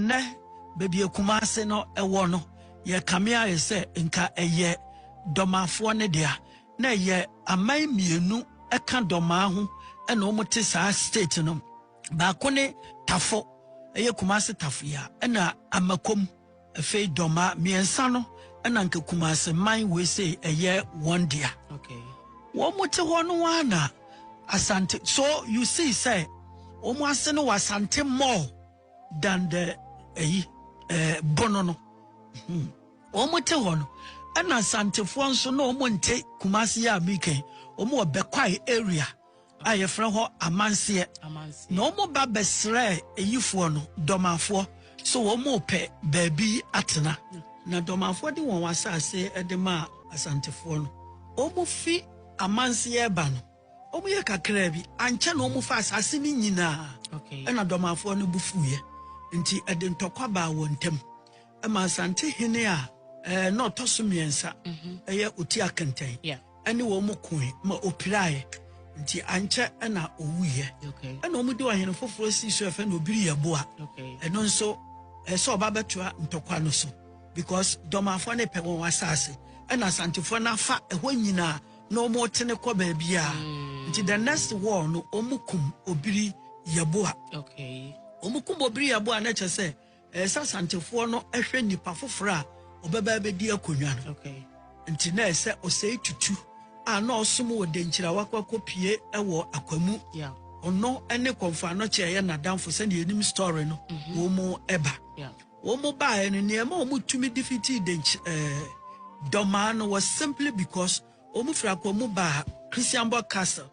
enne baby Kumase no ewono ye kamea ese nka eye domafo ne dia na ye amai mienu eka doma ho ena omote saa state no ba ko ne tafo eye Kumase tafo ya ena amakom afei doma miensa no ena nka Kumase man we say eye one dia. Okay. Wo mote ho no wana Asante. So you see say omo ase no wasante more than the bono no. Omo te ho no ana Asantefo nso no omo nte Kumase ya mike omo obekwai area aye fra ho amanse no omo ba besre eyifo no domafo so omo pe baabi atena na domafo de won wasase edema Asantefo no omo fi amanse eba no omo ye kakra bi anche no omo fa asase ni nyina. Okay. Ena domafo no bufuye nti ede ntokwa ba wontem ema Asante hene a no toso miensa eye oti akantan ene wo mo kun ma opirae nti anche ena owuye. Okay. Ena omo de ohene foforo si so efe na obiri yeboa. Okay. Eno nso so oba betua ntokwa no so because domafo ne pe won wasase ena Asantefo na fa eho nyina no mo tene kwa ba bia nti the next war no omukum obiri yeboa. Okay. Omukum obiri yeboa na che se Asantefo no ehwe nipa foforo a obeba bedi akonwa no. Okay. Nti na ese osei tutu a na osomo wo denkyira wakopie ewo akwamu. Yeah. Ono ene konfa no che ye na damfo se ne enim story no wo mu eba. Yeah. Wo mu ba ene ne ma wo mu tumi defeat dench doma no was simply because wo mu fra kwamu ba Christian Castle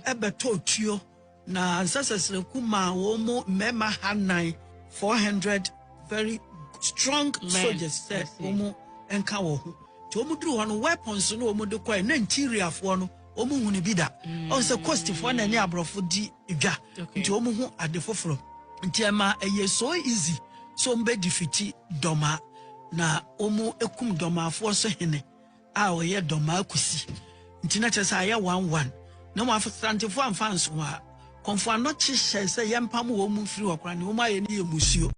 ebeto tuo na ancestors kuma wo mu mema hanan 400 very strong soldiers said wo mu enka wo ho to mu duru ho no weapons no wo mu de kwai na interior fo no wo mu hunu bi da on se coast fo na ni abrofo di edwa nti wo mu hu ade foforo nti ema eye so easy so mbe defeat doma na wo mu ekum doma fo so hene a wo ye doma akusi nti na chesa ya 11 na mo Asantefo amfa nso a konfo anochi hye se yempam wo mu firi okra ne wo ma ye ne ye musuo